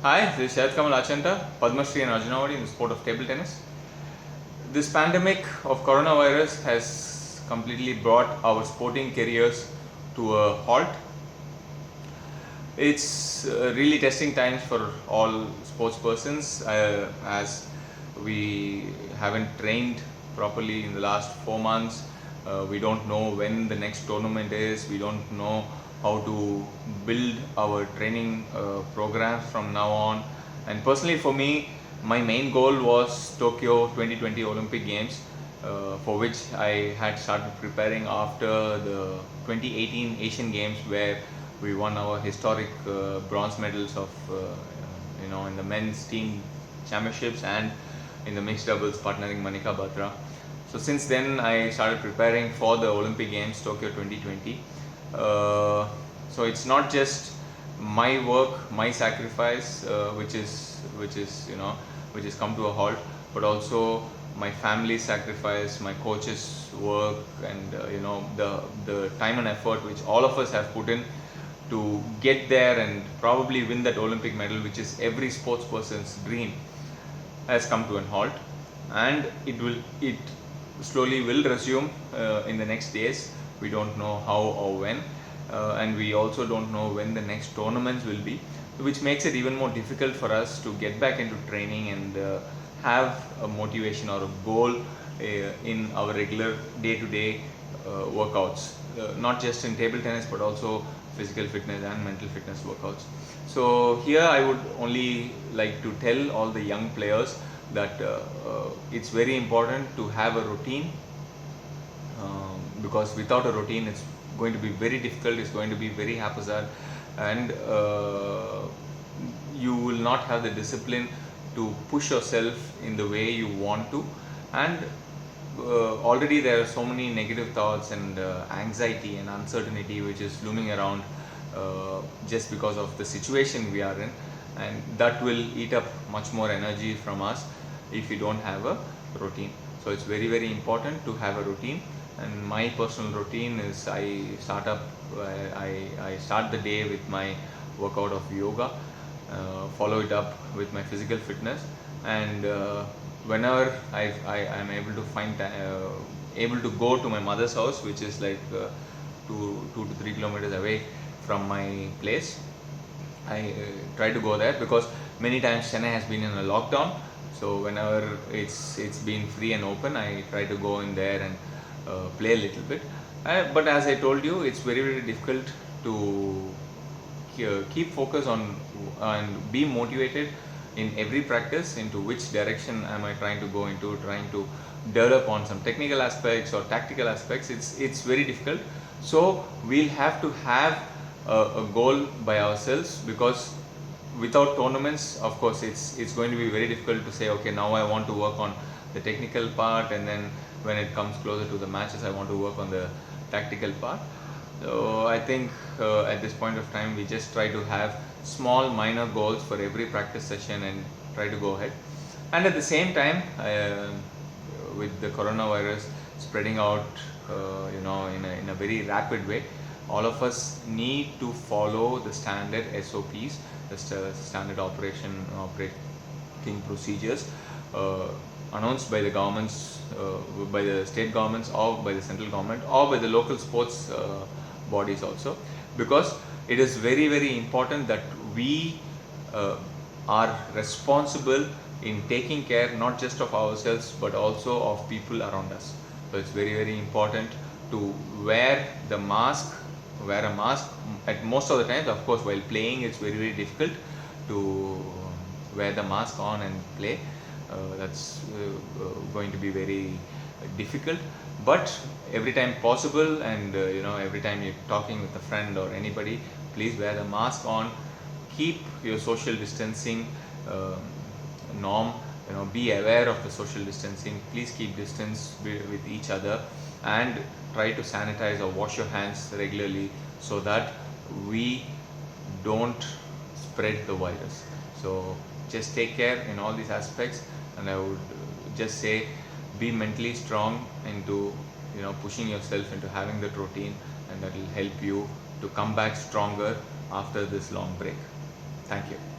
Hi, this is Shahid Kamal Achanta, Padma Shri and Arjuna Award in the sport of table tennis. This pandemic of coronavirus has completely brought our sporting careers to a halt. It's really testing times for all sports persons as we haven't trained properly in the last 4 months. We don't know when the next tournament is. We don't know how to build our training programs from now on. And personally, for me, my main goal was Tokyo 2020 Olympic Games, for which I had started preparing after the 2018 Asian Games, where we won our historic bronze medals of in the men's team championships and in the mixed doubles partnering Manika Batra. So since then I started preparing for the Olympic Games Tokyo 2020. So it's not just my work, my sacrifice, which is come to a halt, but also my family's sacrifice, my coach's work, and the time and effort which all of us have put in to get there and probably win that Olympic medal, which is every sports person's dream, has come to an halt, and it slowly will resume in the next days. We don't know how or when, and we also don't know when the next tournaments will be, which makes it even more difficult for us to get back into training and have a motivation or a goal in our regular day-to-day workouts, not just in table tennis but also physical fitness and mental fitness workouts. So here I would only like to tell all the young players that it's very important to have a routine, because without a routine it's going to be very difficult, it's going to be very haphazard, and you will not have the discipline to push yourself in the way you want to. And already there are so many negative thoughts and anxiety and uncertainty which is looming around, just because of the situation we are in, and that will eat up much more energy from us if you don't have a routine. So it's very very important to have a routine, and my personal routine is I start the day with my workout of yoga, follow it up with my physical fitness, and whenever I am able to able to go to my mother's house, which is like 2 to 3 kilometers away from my place, I try to go there, because many times Chennai has been in a lockdown. So whenever it's been free and open, I try to go in there and play a little bit. But as I told you, it's very very difficult to keep focus on and be motivated in every practice into which direction am I trying to go into, trying to develop on some technical aspects or tactical aspects. It's very difficult. So we'll have to have a goal by ourselves, because without tournaments, of course, it's going to be very difficult to say, okay, now I want to work on the technical part, and then when it comes closer to the matches, I want to work on the tactical part. So I think at this point of time, we just try to have small minor goals for every practice session and try to go ahead. And at the same time, with the coronavirus spreading out, in a very rapid way, all of us need to follow the standard SOPs, the standard operating procedures announced by the governments, by the state governments, or by the central government, or by the local sports bodies also, because it is very very important that we uh, are responsible in taking care not just of ourselves but also of people around us. So it's very very important to wear a mask at most of the times. Of course, while playing it's very very difficult to wear the mask on and play. That's going to be very difficult, but every time possible, and every time you're talking with a friend or anybody, please wear the mask on, keep your social distancing norm, be aware of the social distancing, please keep distance with each other, and try to sanitize or wash your hands regularly so that we don't spread the virus. So just take care in all these aspects, and I would just say, be mentally strong into pushing yourself into having that routine, and that will help you to come back stronger after this long break. Thank you.